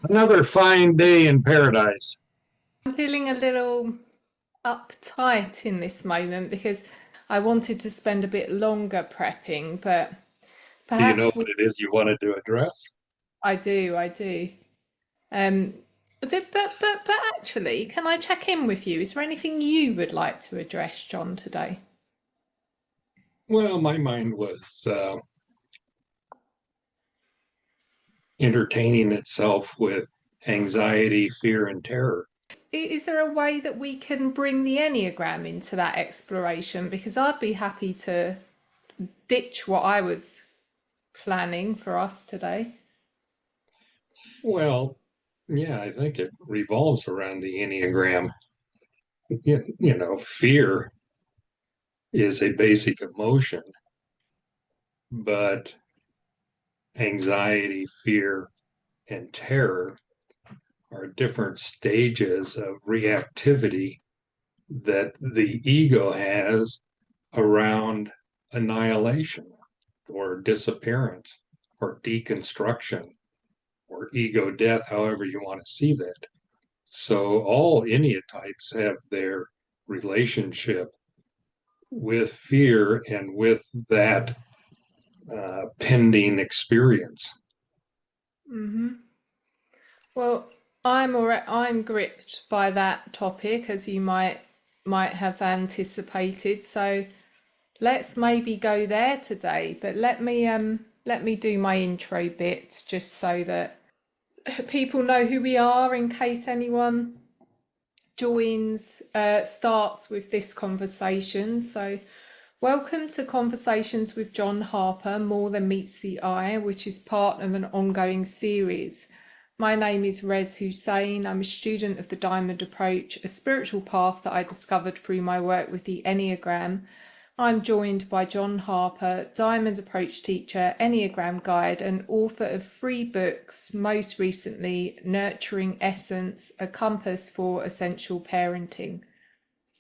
Another fine day in paradise. I'm feeling a little uptight in this moment because I wanted to spend a bit longer prepping, but Do you know perhaps what it is you wanted to address? I do. Um, but actually, can I check in with you? Is there anything you would like to address, John, today? Well, my mind was entertaining itself with anxiety, fear, and terror. Is there a way that we can bring the Enneagram into that exploration? Because I'd be happy to ditch what I was planning for us today. Well, yeah, I think it revolves around the Enneagram. Fear is a basic emotion, but anxiety, fear, and terror are different stages of reactivity that the ego has around annihilation or disappearance or deconstruction or ego death, however you want to see that. So all Enneatypes have their relationship with fear and with that pending experience. Hmm. Well, I'm gripped by that topic as you might have anticipated. So let's maybe go there today, but let me do my intro bit just so that people know who we are in case anyone joins starts with this conversation. So welcome to Conversations with John Harper, More Than Meets the Eye, which is part of an ongoing series. My name is Rez Huseyin. I'm a student of the Diamond Approach, a spiritual path that I discovered through my work with the Enneagram. I'm joined by John Harper, Diamond Approach teacher, Enneagram guide, and author of 3 books, most recently Nurturing Essence, a compass for essential parenting.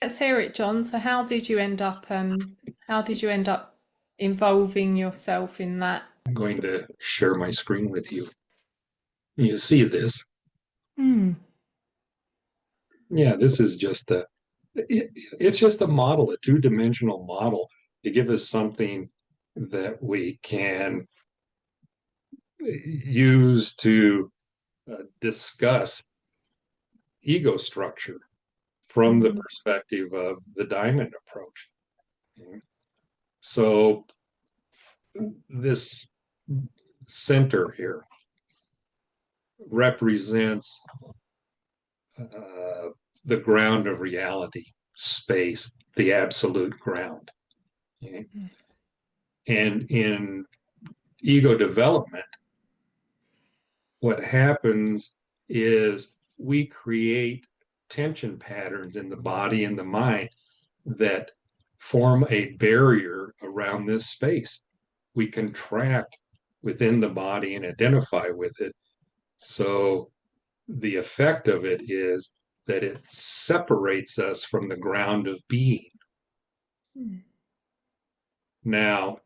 Let's hear it, John. So how did you end up involving yourself in that? I'm going to share my screen with you. You see this? Hmm. Yeah, this is just it's just a model, a two-dimensional model to give us something that we can use to discuss ego structure from the Mhm. perspective of the diamond approach. So this center here represents uh, the ground of reality, space, the absolute ground. Okay? And in ego development, what happens is we create tension patterns in the body and the mind that form a barrier around this space. We contract within the body and identify with it. So the effect of it is that it separates us from the ground of being. Now,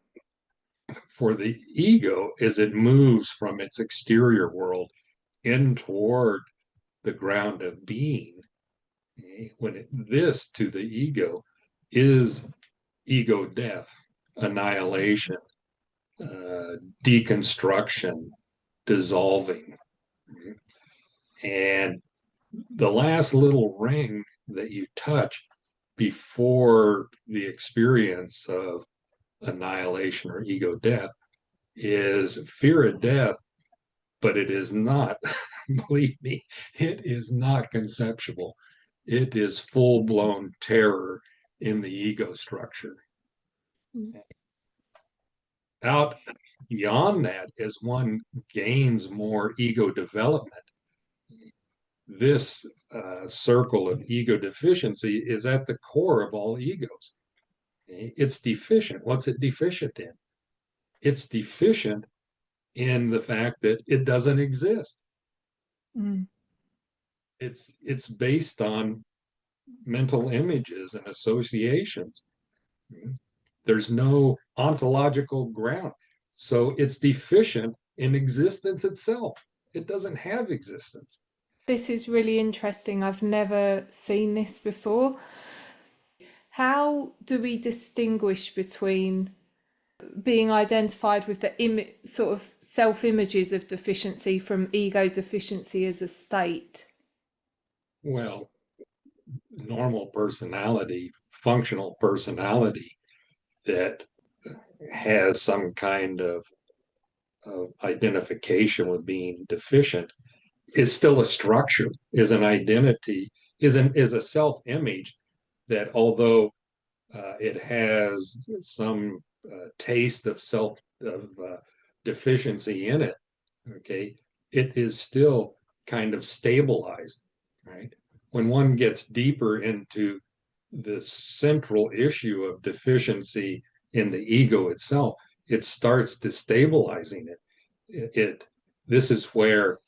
for the ego, as it moves from its exterior world in toward the ground of being, this to the ego is ego death, annihilation, deconstruction, dissolving. And the last little ring that you touch before the experience of annihilation or ego death is fear of death, but it is not, believe me, it is not conceptual. It is full blown terror in the ego structure. Out beyond that, as one gains more ego development, this circle of ego deficiency is at the core of all egos. It's deficient. What's it deficient in? It's deficient in the fact that it doesn't exist. Mm. It's based on mental images and associations. There's no ontological ground. So it's deficient in existence itself. It doesn't have existence. This is really interesting. I've never seen this before. How do we distinguish between being identified with the sort of self images of deficiency from ego deficiency as a state? Well, normal personality, functional personality that has some kind of identification with being deficient is still a structure, is an identity, is a self-image that although it has some taste of self of deficiency in it, okay, it is still kind of stabilized, right? When one gets deeper into the central issue of deficiency in the ego itself, it starts destabilizing it. This is where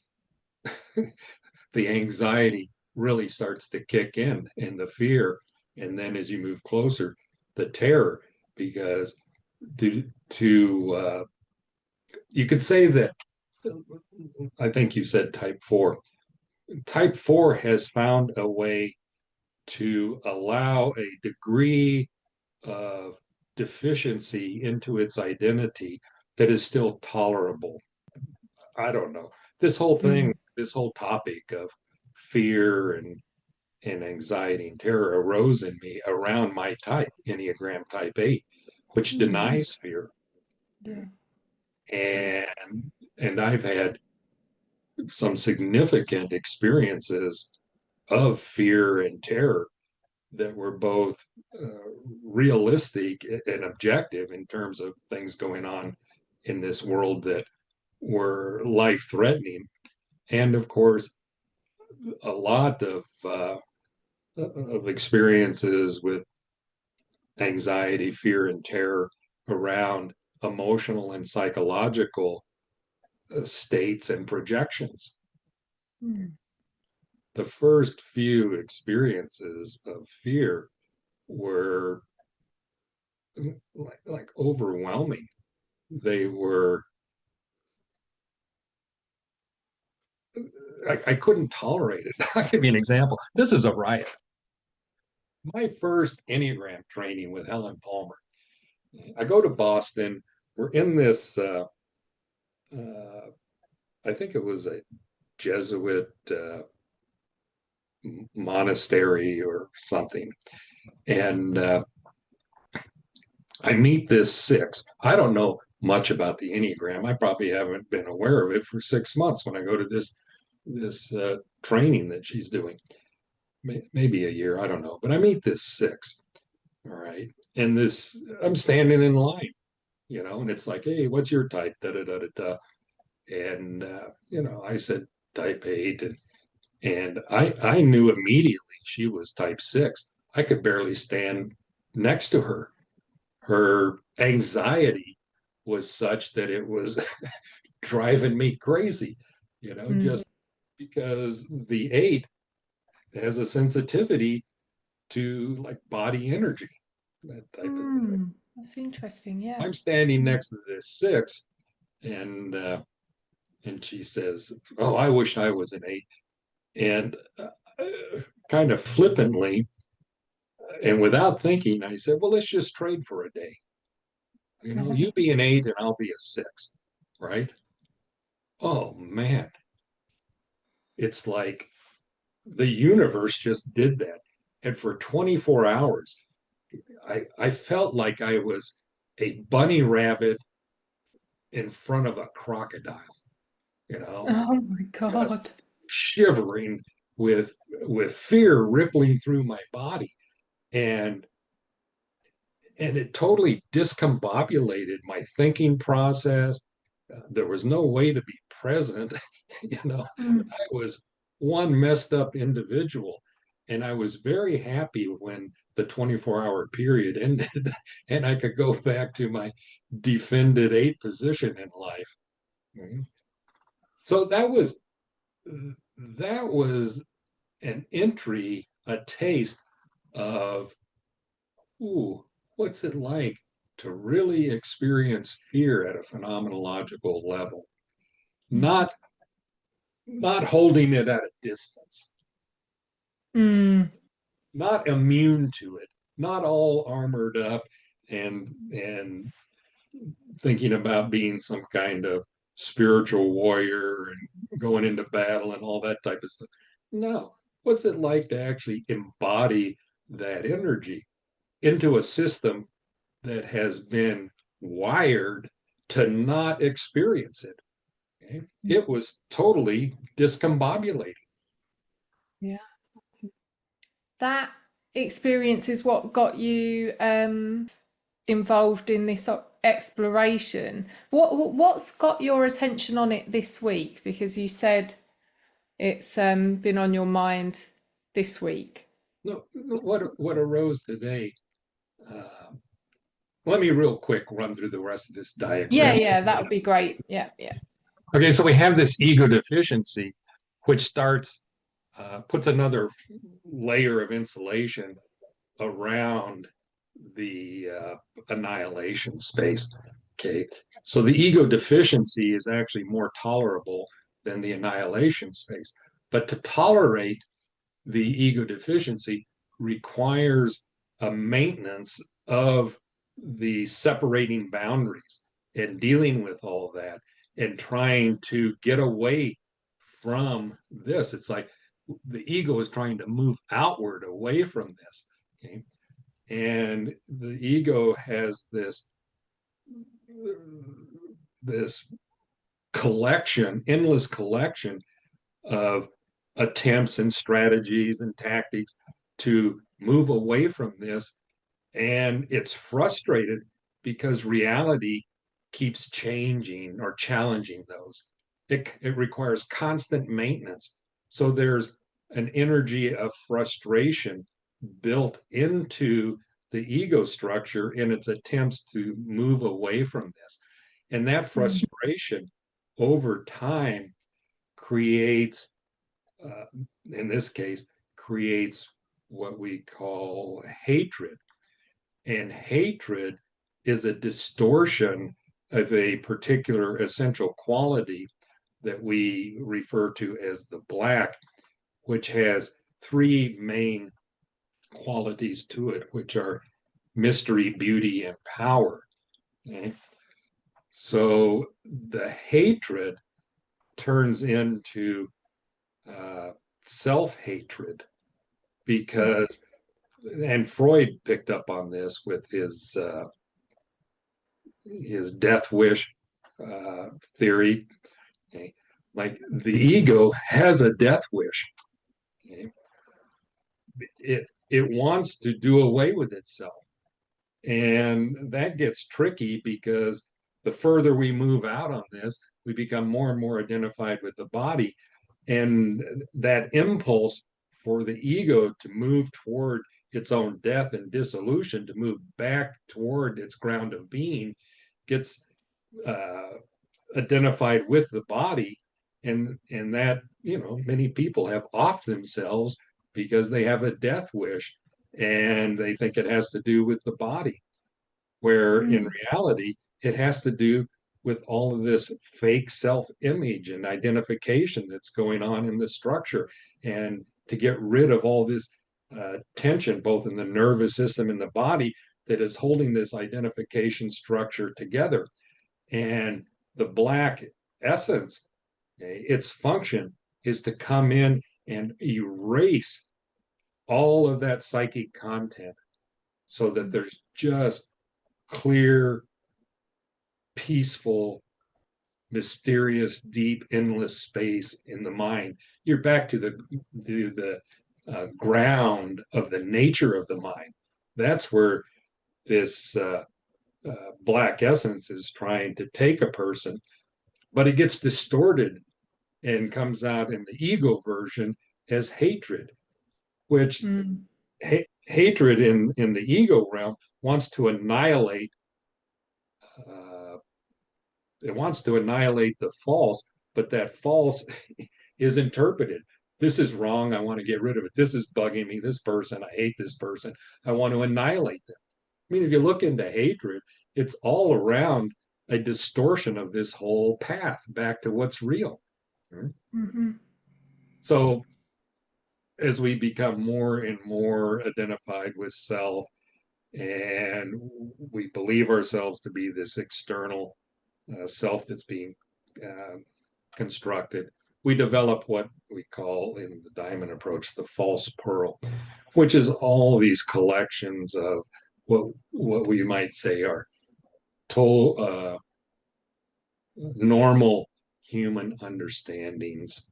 the anxiety really starts to kick in and the fear. And then as you move closer, the terror, because to you could say that I think you said type 4. Type 4 has found a way to allow a degree of deficiency into its identity that is still tolerable. I don't know. This whole thing, Mm. this whole topic of fear and anxiety and terror arose in me around my type, Enneagram Type 8, which Mm. denies fear. Yeah. And and I've had some significant experiences of fear and terror that were both uh, realistic and objective in terms of things going on in this world that were life threatening. And of course, a lot of experiences with anxiety, fear, and terror around emotional and psychological states and projections. Mm. The first few experiences of fear were like overwhelming. They were, I couldn't tolerate it. I'll give you an example. This is a riot. My first Enneagram training with Helen Palmer. I go to Boston. We're in this, uh, I think it was a Jesuit monastery or something. And I meet this six. I don't know much about the Enneagram. I probably haven't been aware of it for 6 months when I go to this training that she's doing. Maybe a year, I don't know. But I meet this six. All right. And this, I'm standing in line, and it's like, hey, what's your type? Da da da da da. And I said type 8, and I knew immediately she was type 6. I could barely stand next to her. Her anxiety was such that it was driving me crazy, Mm. just because the 8 has a sensitivity to like body energy, that type of thing. Mm. That's interesting. Yeah. I'm standing next to this 6, and she says, "Oh, I wish I was an 8." And kind of flippantly and without thinking, I said, "Well, let's just trade for a day. You be an 8 and I'll be a 6, right?" Oh man, it's like the universe just did that. And for 24 hours, I felt like I was a bunny rabbit in front of a crocodile, you know, Oh my just God. shivering with with fear rippling through my body. And it totally discombobulated my thinking process. There was no way to be present. Mm. I was one messed up individual. And I was very happy when the 24-hour period ended and I could go back to my defended 8 position in life. Mhm. So that was an entry, a taste of, ooh, what's it like to really experience fear at a phenomenological level? Not not holding it at a distance, Mm, not immune to it, not all armored up and thinking about being some kind of spiritual warrior and going into battle and all that type of stuff. No. What's it like to actually embody that energy into a system that has been wired to not experience it? Okay? It was totally discombobulating. yeah. That experience is what got you involved in this exploration. What's got your attention on it this week? Because you said it's been on your mind this week. No, what arose today? Uh, Let me real quick run through the rest of this Yeah, diagram. yeah, that would be great. Yeah, yeah. Okay, so we have this ego deficiency, which puts another layer of insulation around the annihilation space. Okay, so the ego deficiency is actually more tolerable than the annihilation space. But to tolerate the ego deficiency requires a maintenance of the separating boundaries and dealing with all that and trying to get away from this. It's like the ego is trying to move outward away from this. Okay? And the ego has this collection, endless collection of attempts and strategies and tactics to move away from this. And it's frustrated because reality keeps changing or challenging those. It requires constant maintenance. So there's an energy of frustration built into the ego structure in its attempts to move away from this. And that Mm, frustration over time creates, uh, in this case, creates what we call hatred. And hatred is a distortion of a particular essential quality that we refer to as the black, which has three main qualities to it, which are mystery, beauty, and power. Okay? So the hatred turns into self hatred because, and Freud picked up on this with his death wish theory. Okay? Like the ego has a death wish. Okay? It wants to do away with itself. And that gets tricky because the further we move out on this, we become more and more identified with the body. And that impulse for the ego to move toward its own death and dissolution, to move back toward its ground of being, gets uh, identified with the body. And that, many people have off themselves because they have a death wish and they think it has to do with the body, where in mm, reality, it has to do with all of this fake self image and identification that's going on in the structure. And to get rid of all this tension, both in the nervous system and the body, that is holding this identification structure together. And the black essence, okay, its function is to come in and erase all of that psychic content so that there's just clear, peaceful, mysterious, deep, endless space in the mind. You're back to the ground of the nature of the mind. That's where this black essence is trying to take a person, but it gets distorted and comes out in the ego version as hatred, which mm, hatred in the ego realm wants to annihilate. Uh, it wants to annihilate the false, but that false is interpreted. This is wrong. I want to get rid of it. This is bugging me. This person, I hate this person. I want to annihilate them. I mean, if you look into hatred, it's all around a distortion of this whole path back to what's real. Mm-hmm. So as we become more and more identified with self, and we believe ourselves to be this external self that's being uh, constructed, we develop what we call in the Diamond Approach the false pearl, which is all these collections of what we might say are normal human understandings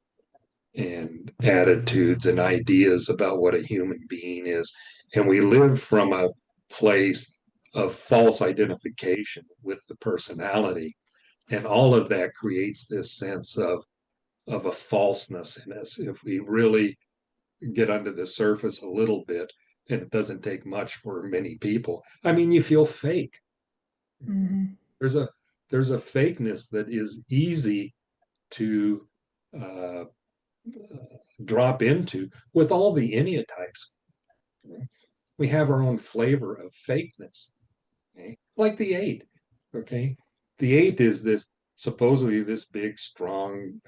and attitudes and ideas about what a human being is. And we live from a place of false identification with the personality. And all of that creates this sense of a falseness in us. If we really get under the surface a little bit, and it doesn't take much for many people, I mean, you feel fake. Mm-hmm. There's a there's a fakeness that is easy to uh, drop into with all the Enneatypes. We have our own flavor of fakeness, okay? Like the eight. Okay, the eight is this supposedly this big, strong,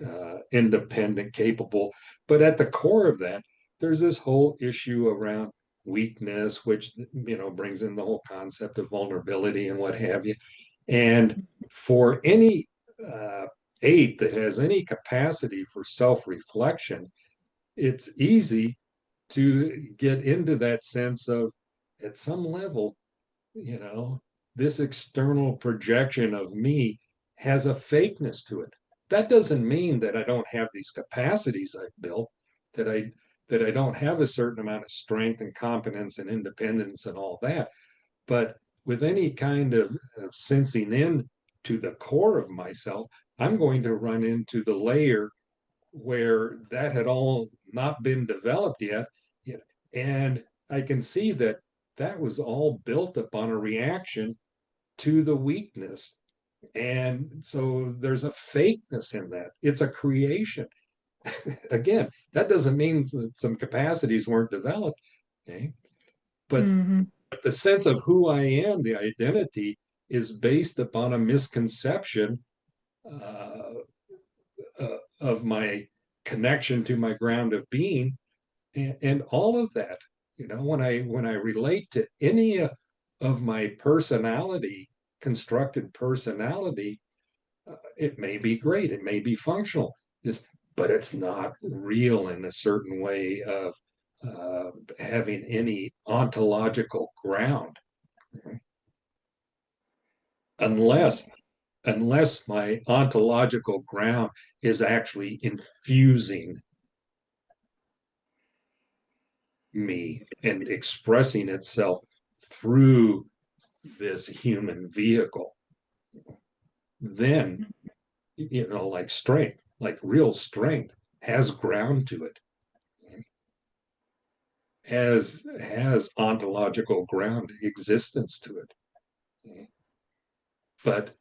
independent, capable, but at the core of that, there's this whole issue around weakness, which brings in the whole concept of vulnerability and what have you. And for any uh, eight that has any capacity for self-reflection, it's easy to get into that sense of, at some level, you know, this external projection of me has a fakeness to it. That doesn't mean that I don't have these capacities I've built, that I don't have a certain amount of strength and competence and independence and all that. But with any kind of sensing in to the core of myself, I'm going to run into the layer where that had all not been developed yet. And I can see that that was all built upon a reaction to the weakness. And so there's a fakeness in that. It's a creation. Again, that doesn't mean that some capacities weren't developed. Okay. But, Mm-hmm. but the sense of who I am, the identity, is based upon a misconception uh, of my connection to my ground of being, and all of that. When I relate to any of my personality, constructed personality, it may be great, it may be functional, this, but it's not real in a certain way of having any ontological ground, unless unless my ontological ground is actually infusing me and expressing itself through this human vehicle. Then, like strength, like real strength, has ground to it, has ontological ground existence to it. But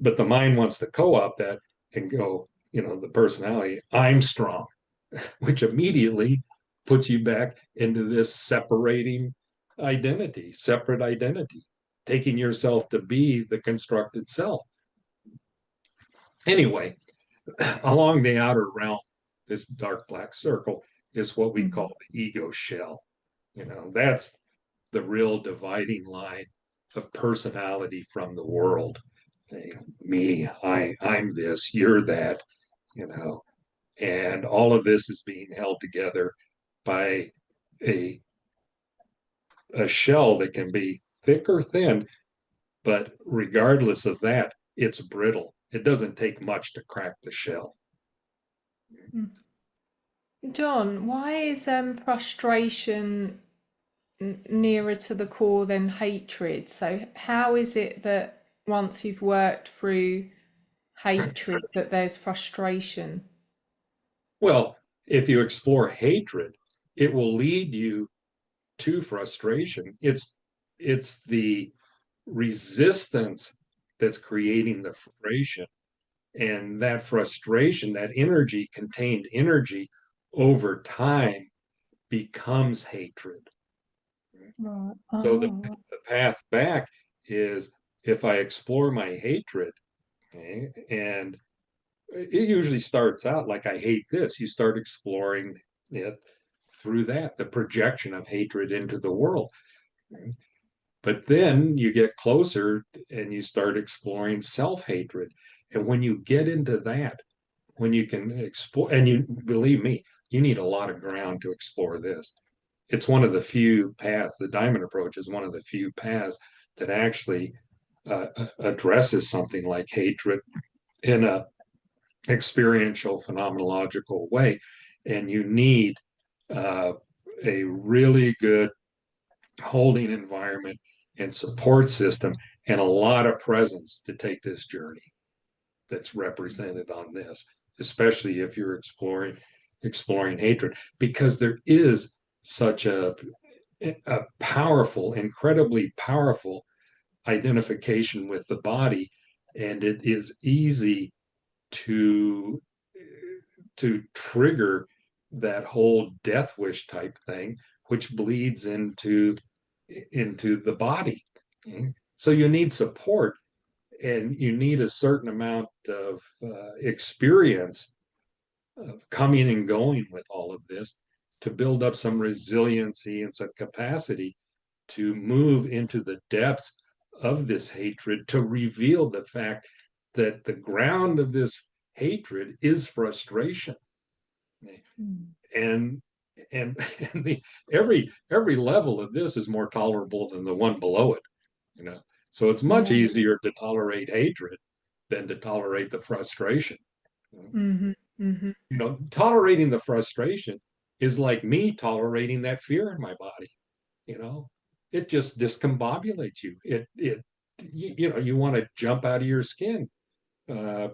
the mind wants to co-opt that and go, the personality, I'm strong, which immediately puts you back into this separating identity, separate identity, taking yourself to be the constructed self. Anyway, along the outer realm, this dark black circle is what we Mm-hmm. call the ego shell. That's the real dividing line of personality from the world. Me, I'm this, you're that, you know, and all of this is being held together by a a shell that can be thick or thin, but regardless of that, it's brittle. It doesn't take much to crack the shell. John, why is frustration nearer to the core than hatred? So how is it that once you've worked through hatred that there's frustration? Well, if you explore hatred, it will lead you to frustration. It's the resistance that's creating the frustration. And that frustration, that energy, contained energy, over time becomes hatred. Right. So Oh. the path back is, if I explore my hatred, okay, and it usually starts out like, I hate this. You start exploring it through that, the projection of hatred into the world. But then you get closer and you start exploring self-hatred. And when you get into that, when you can explore, and you believe me, you need a lot of ground to explore this. It's one of the few paths, the Diamond Approach is one of the few paths that actually addresses something like hatred in a experiential, phenomenological way. And you need uh, a really good holding environment and support system and a lot of presence to take this journey that's represented on this, especially if you're exploring hatred, because there is such a powerful, incredibly powerful identification with the body, and it is easy to trigger that whole death wish type thing, which bleeds into the body. Okay? So you need support, and you need a certain amount of experience of coming and going with all of this to build up some resiliency and some capacity to move into the depths of this hatred, to reveal the fact that the ground of this hatred is frustration. And and, and every level of this is more tolerable than the one below it, you know. So it's much Yeah. easier to tolerate hatred than to tolerate the frustration. Mm-hmm. Mm-hmm. You know, tolerating the frustration is like me tolerating that fear in my body. You know, it just discombobulates you. You know, you want to jump out of your skin. Uh,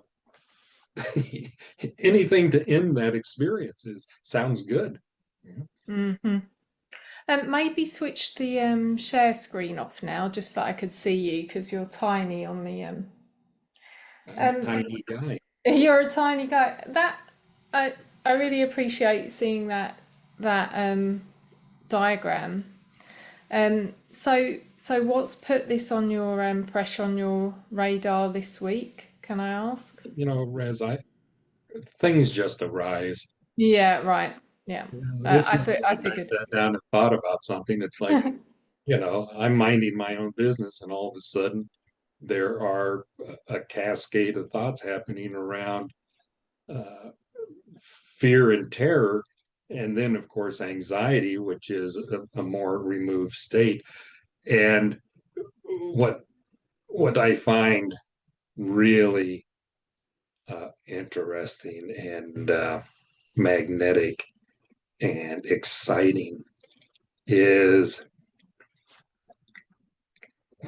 Anything to end that experience sounds good. Mm-hmm. Maybe switch the share screen off now, just so I could see you because you're tiny on the I'm a um tiny guy. you're a tiny guy. That I really appreciate seeing that diagram. So what's put this on your fresh on your radar this week? Can I ask? You know, Rez, things just arise. Yeah, right. Yeah. You know, it's not I like I figured. sat down and thought about something. It's like, you know, I'm minding my own business, and all of a sudden there are a cascade of thoughts happening around uh, fear and terror, and then of course anxiety, which is a more removed state. And what what I find really interesting and magnetic and exciting is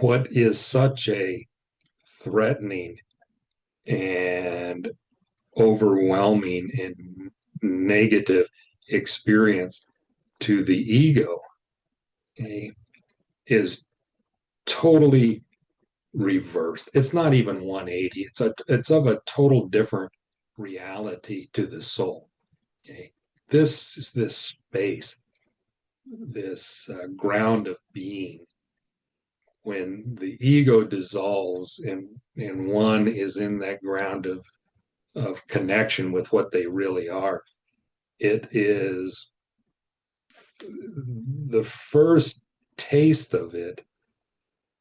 what is such a threatening and overwhelming and negative experience to the ego, okay, is totally reversed. It's not even 180. It's of a total different reality to the soul. Okay, this is this space, this ground of being. When the ego dissolves and one is in that ground of connection with what they really are, it is the first taste of it.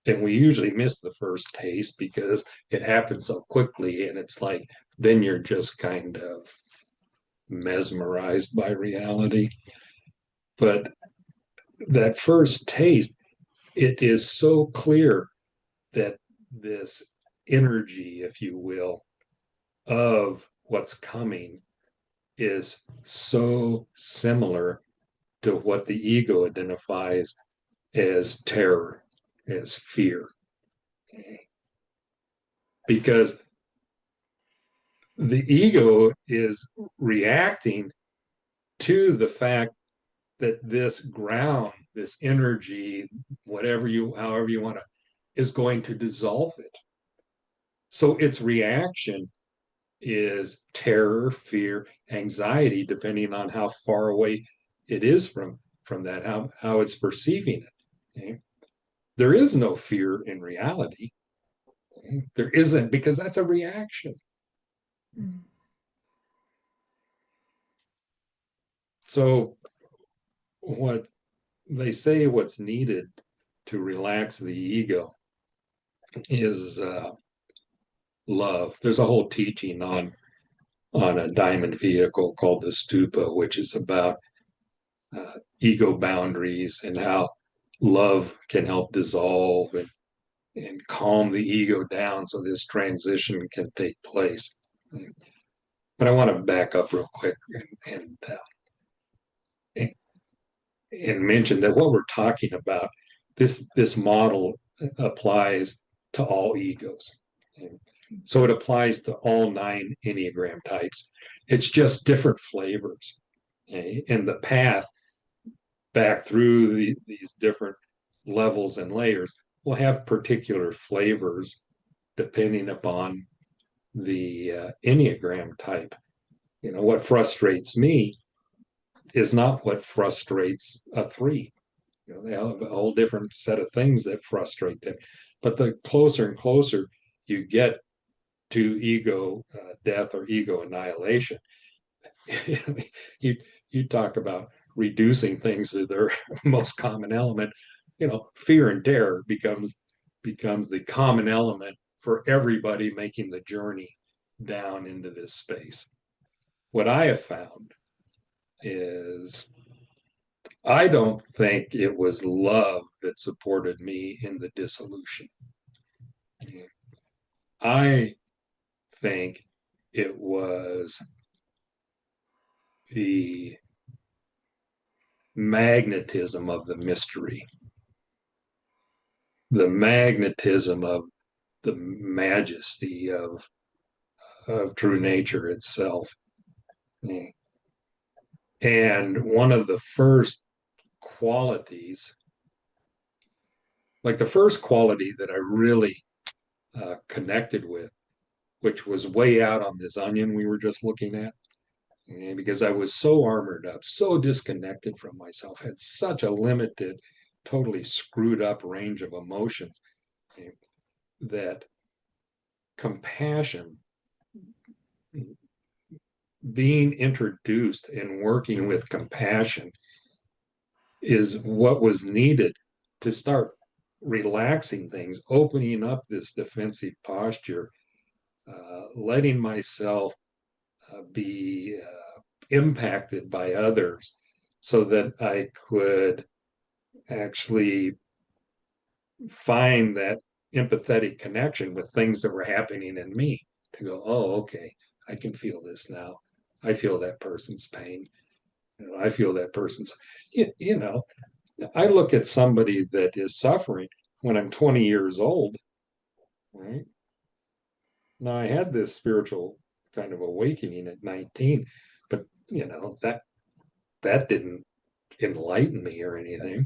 And we usually miss the first taste because it happens so quickly. And it's like, then you're just kind of mesmerized by reality. But that first taste, it is so clear that this energy, if you will, of what's coming is so similar to what the ego identifies as terror, as fear. Because the ego is reacting to the fact that this ground, this energy, however you want to, is going to dissolve it. So its reaction is terror, fear, anxiety, depending on how far away it is from that, how it's perceiving it. Okay? There is no fear in reality. Okay? There isn't, because that's a reaction. So what they say what's needed to relax the ego is love. There's a whole teaching on a diamond vehicle called the stupa, which is about ego boundaries and how love can help dissolve and calm the ego down so this transition can take place. But I want to back up real quick and mention that what we're talking about, this model applies to all egos. So it applies to all 9 Enneagram types. It's just different flavors. Okay? And the path back through these different levels and layers will have particular flavors depending upon the Enneagram type. What frustrates me is not what frustrates a 3. They have a whole different set of things that frustrate them. But the closer and closer you get to ego death or ego annihilation, you talk about reducing things to their most common element. Fear and terror becomes the common element for everybody making the journey down into this space. What I have found is I don't think it was love that supported me in the dissolution. I think it was the magnetism of the mystery, the magnetism of the majesty of true nature itself. And one of the first qualities, like the first quality that I really connected with, which was way out on this onion we were just looking at, and because I was so armored up, so disconnected from myself, had such a limited, totally screwed up range of emotions, that compassion, being introduced and working with compassion, is what was needed to start relaxing things, opening up this defensive posture, letting myself be impacted by others so that I could actually find that empathetic connection with things that were happening in me, to go, oh, okay, I can feel this now. I feel that person's pain. I feel that person's, I look at somebody that is suffering when I'm 20 years old, right? Now I had this spiritual kind of awakening at 19, but that didn't enlighten me or anything.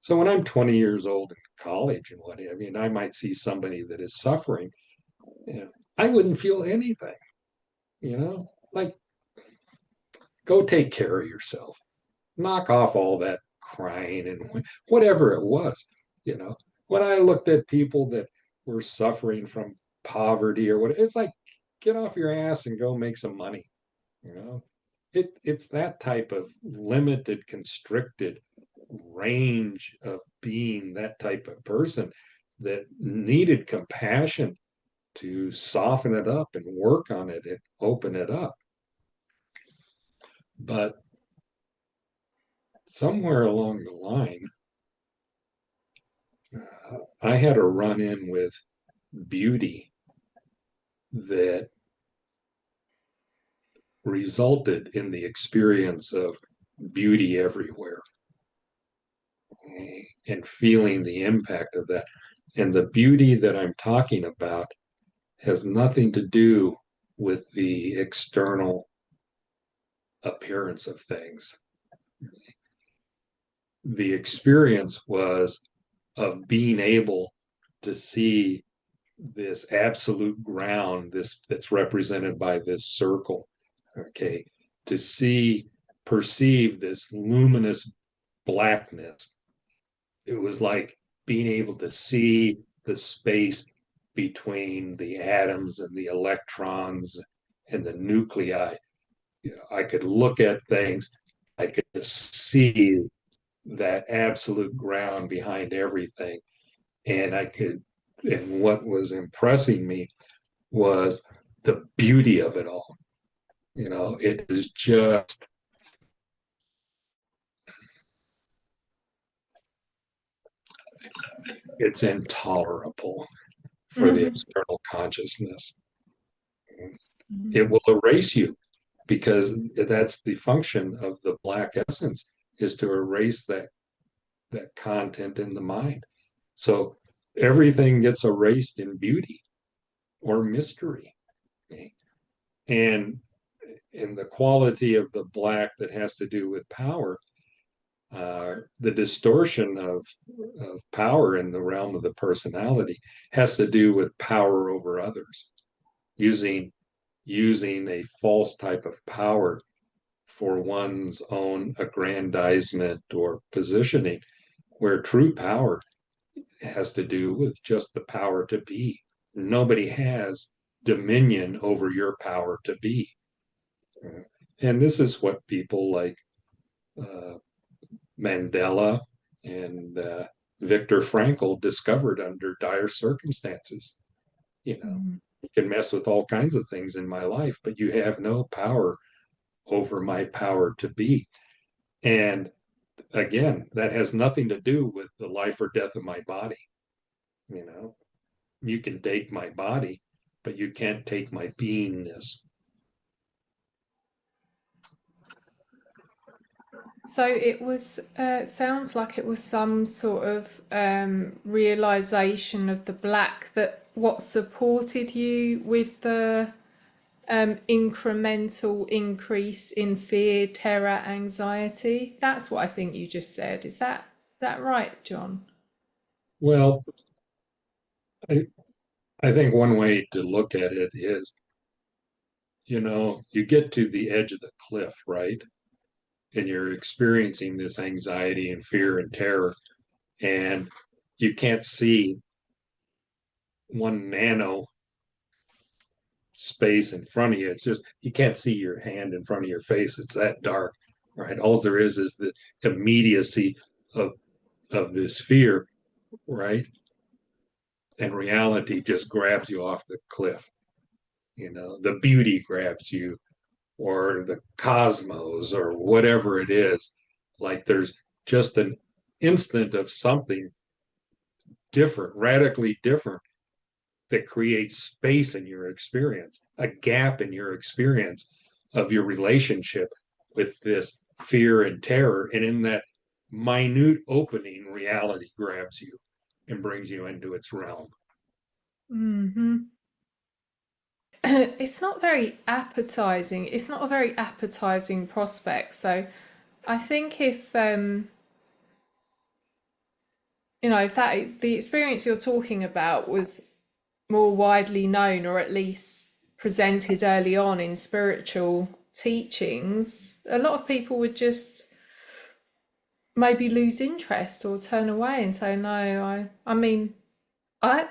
So when I'm 20 years old in college and what have you, and I might see somebody that is suffering, I wouldn't feel anything, like, go take care of yourself, knock off all that crying and whatever it was. When I looked at people that were suffering from poverty or what, it's like, get off your ass and go make some money. It's that type of limited, constricted range of being that type of person that needed compassion to soften it up and work on it and open it up. But somewhere along the line, I had a run in with beauty that resulted in the experience of beauty everywhere and feeling the impact of that. And the beauty that I'm talking about has nothing to do with the external appearance of things. The experience was of being able to see this absolute ground, this that's represented by this circle, okay, to perceive this luminous blackness. It was like being able to see the space between the atoms and the electrons and the nuclei. I could look at things I could see that absolute ground behind everything. And what was impressing me was the beauty of it all. It is just, it's intolerable for the Mhm. external consciousness. Mhm. It will erase you because that's the function of the black essence, is to erase that content in the mind. So everything gets erased in beauty or mystery. Okay? And in the quality of the black that has to do with power, the distortion of power in the realm of the personality has to do with power over others, using a false type of power for one's own aggrandizement or positioning, where true power has to do with just the power to be. Nobody has dominion over your power to be. And this is what people like uh, Mandela and Viktor Frankl discovered under dire circumstances. Mhm. You can mess with all kinds of things in my life, but you have no power over my power to be. And again, that has nothing to do with the life or death of my body. You know, you can take my body, but you can't take my beingness. So it was, sounds like it was some sort of realization of the black that what supported you with the incremental increase in fear, terror, anxiety. That's what I think you just said. Is that right, John? Well, I, I think one way to look at it is, you get to the edge of the cliff, right? And you're experiencing this anxiety and fear and terror, and you can't see 1 nano space in front of you. It's just, you can't see your hand in front of your face. It's that dark, right? All there is the immediacy of this fear, right? And reality just grabs you off the cliff. The beauty grabs you, or the cosmos, or whatever it is. Like there's just an instant of something different, radically different, that creates space in your experience, a gap in your experience of your relationship with this fear and terror. And in that minute opening, reality grabs you and brings you into its realm. Hmm. It's not very appetizing. It's not a very appetizing prospect. So I think if that is the experience you're talking about was more widely known or at least presented early on in spiritual teachings, a lot of people would just maybe lose interest or turn away and say, no, I mean, I,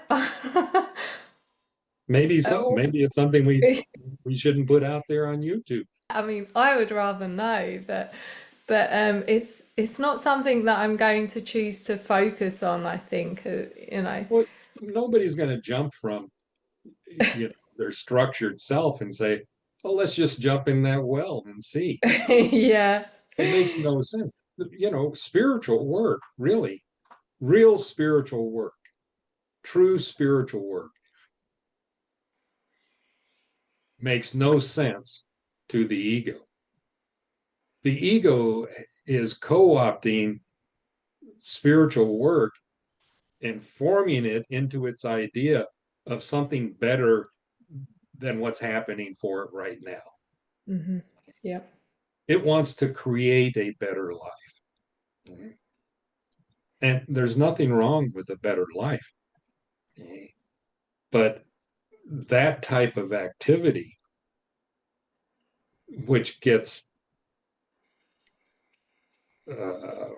Maybe so. I Maybe it's something we shouldn't put out there on YouTube. mean, I would rather know that, but it's not something that I'm going to choose to focus on. I think, Well, nobody's going to jump from their structured self and say, "Oh, let's just jump in that well and see." yeah. It makes no sense. Spiritual work, really, real spiritual work, true spiritual work, makes no sense to the ego. The ego is co-opting spiritual work and forming it into its idea of something better than what's happening for it right now. Hmm. Yeah. It wants to create a better life. And there's nothing wrong with a better life. But that type of activity, which gets uh,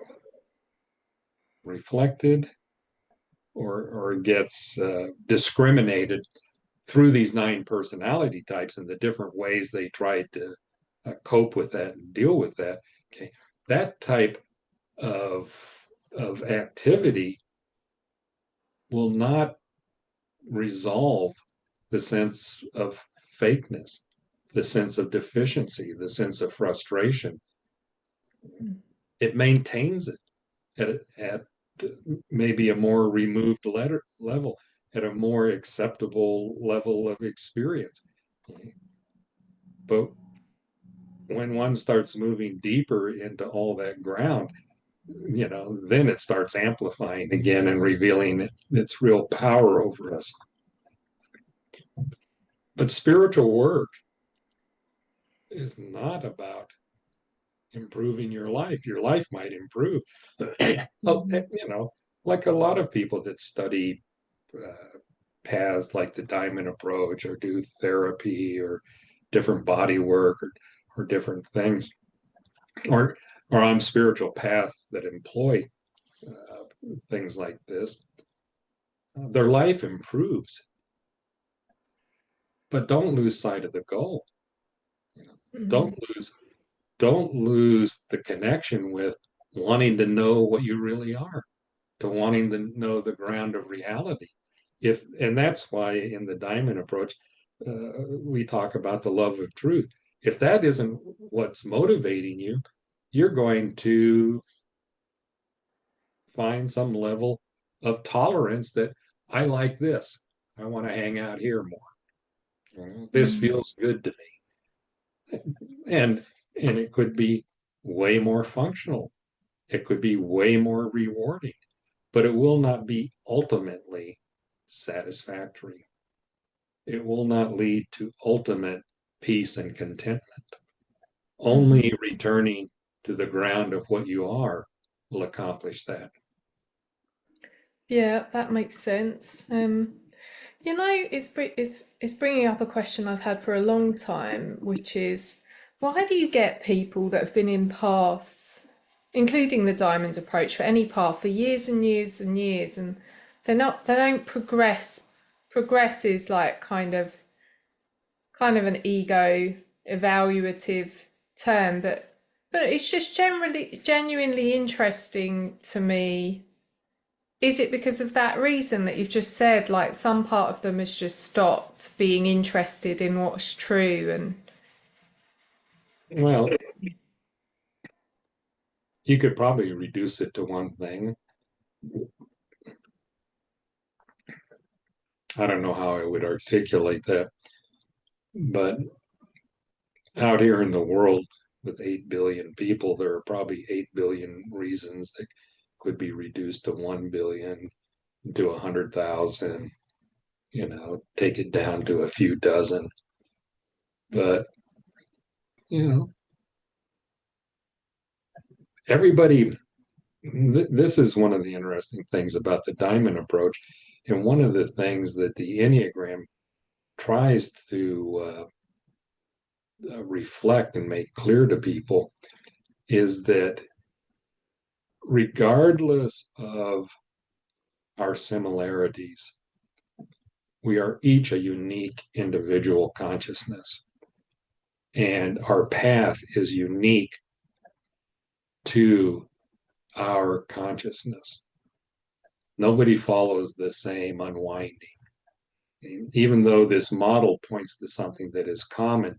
reflected or gets discriminated through these 9 personality types and the different ways they try to cope with that and deal with that, Okay, that type of activity will not resolve the sense of fakeness, the sense of deficiency, the sense of frustration. It maintains it at maybe a more removed level, at a more acceptable level of experience. But when one starts moving deeper into all that ground, then it starts amplifying again and revealing its real power over us. But spiritual work is not about improving your life. Your life might improve. Like a lot of people that study paths like the Diamond Approach or do therapy or different body work or different things, or on spiritual paths that employ things like this, their life improves. But don't lose sight of the goal. Don't lose the connection with wanting to know what you really are, to wanting to know the ground of reality. And that's why in the Diamond Approach, we talk about the love of truth. If that isn't what's motivating you, you're going to find some level of tolerance that I like this. I want to hang out here more. This feels good to me. And it could be way more functional. It could be way more rewarding, but it will not be ultimately satisfactory. It will not lead to ultimate peace and contentment. Only returning to the ground of what you are will accomplish that. Yeah, that makes sense. It's bringing up a question I've had for a long time, which is why do you get people that have been in paths, including the Diamond Approach, for any path for years and years and years, and they don't progress. Progress is like kind of an ego evaluative term, but it's just genuinely interesting to me. Is it because of that reason that you've just said, like some part of them has just stopped being interested in what's true? And Well, you could probably reduce it to one thing. I don't know how I would articulate that, but out here in the world with 8 billion people, there are probably 8 billion reasons that could be reduced to 1 billion, to 100,000, take it down to a few dozen. But, everybody, this is one of the interesting things about the Diamond Approach. And one of the things that the Enneagram tries to reflect and make clear to people is that regardless of our similarities, we are each a unique individual consciousness. And our path is unique to our consciousness. Nobody follows the same unwinding. Even though this model points to something that is common,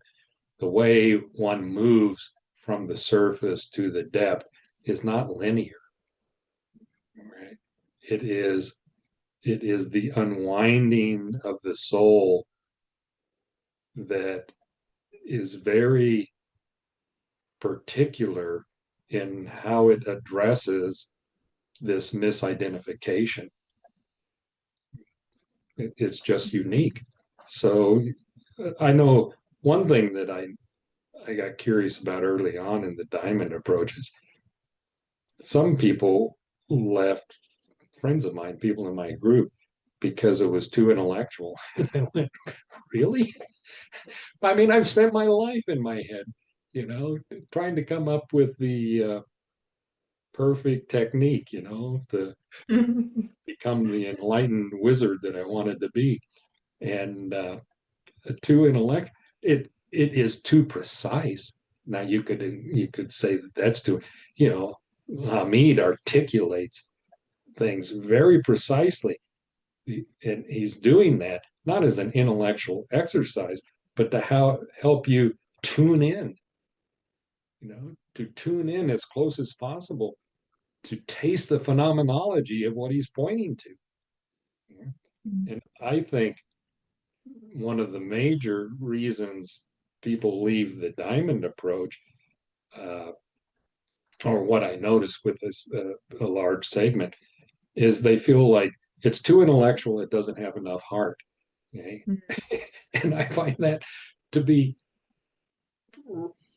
the way one moves from the surface to the depth is not linear. Right? It is the unwinding of the soul that is very particular in how it addresses this misidentification. It's just unique. So I know one thing that I got curious about early on in the Diamond Approaches. Some people left, friends of mine, people in my group, because it was too intellectual. I went, really? I mean, I've spent my life in my head, trying to come up with the perfect technique, to become the enlightened wizard that I wanted to be. And too intellect, it is too precise. Now you could say that that's too, you know, Hamid articulates things very precisely, and he's doing that not as an intellectual exercise, but to help you tune in, to tune in as close as possible to taste the phenomenology of what he's pointing to. And I think one of the major reasons people leave the Diamond approach, uh, or what I notice with this a large segment, is they feel like it's too intellectual, it doesn't have enough heart. Okay? And I find that to be,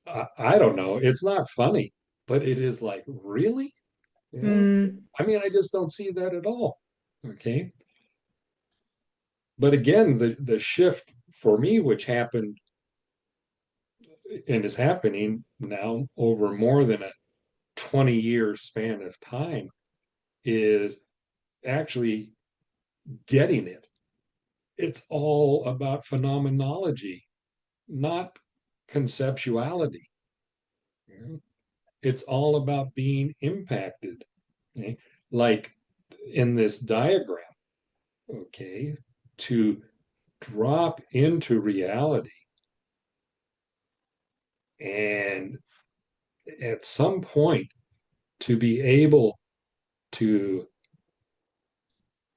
I don't know, it's not funny, but it is like, really? I mean, I just don't see that at all. Okay. But again, the shift for me, which happened and is happening now over more than a 20-year span of time, is actually getting it. It's all about phenomenology, not conceptuality. It's all about being impacted. Okay? Like in this diagram, okay, to drop into reality and at some point to be able to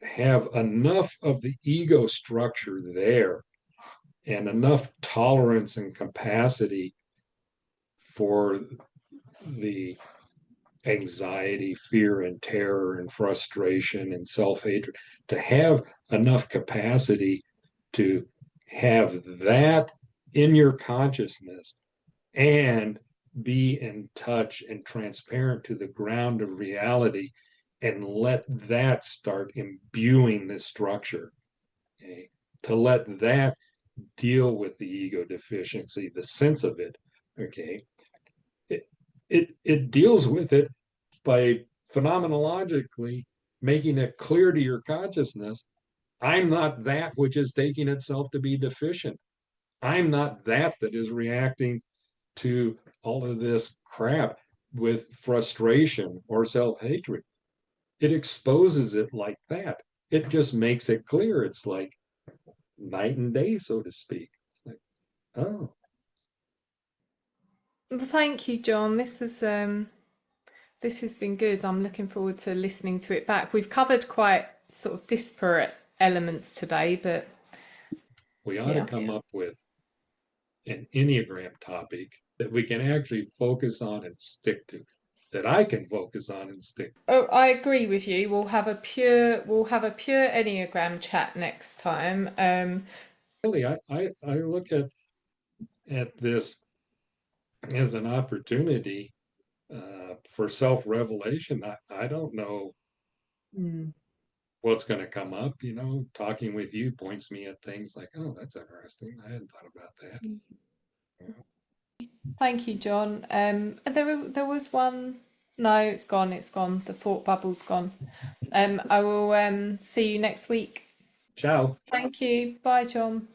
have enough of the ego structure there and enough tolerance and capacity for the anxiety, fear, and terror, and frustration, and self hatred, to have enough capacity to have that in your consciousness and be in touch and transparent to the ground of reality and let that start imbuing the structure. Okay? To let that deal with the ego deficiency, the sense of it. Okay. It deals with it by phenomenologically making it clear to your consciousness, I'm not that which is taking itself to be deficient. I'm not that is reacting to all of this crap with frustration or self-hatred. It exposes it like that. It just makes it clear. It's like night and day, so to speak. It's like, oh. Well, thank you, John. This has been good. I'm looking forward to listening to it back. We've covered quite sort of disparate elements today, but We ought to yeah. come up with an Enneagram topic that we can actually focus on and stick to, that I can focus on and stick. Oh, I agree with you. We'll have a pure Enneagram chat next time. Really, I look at this as an opportunity for self-revelation. I don't know what's going to come up. Talking with you points me at things like, oh, that's interesting. I hadn't thought about that. Thank you, John. There was one. No, it's gone. It's gone. The thought bubble's gone. I will see you next week. Ciao. Thank you. Bye, John.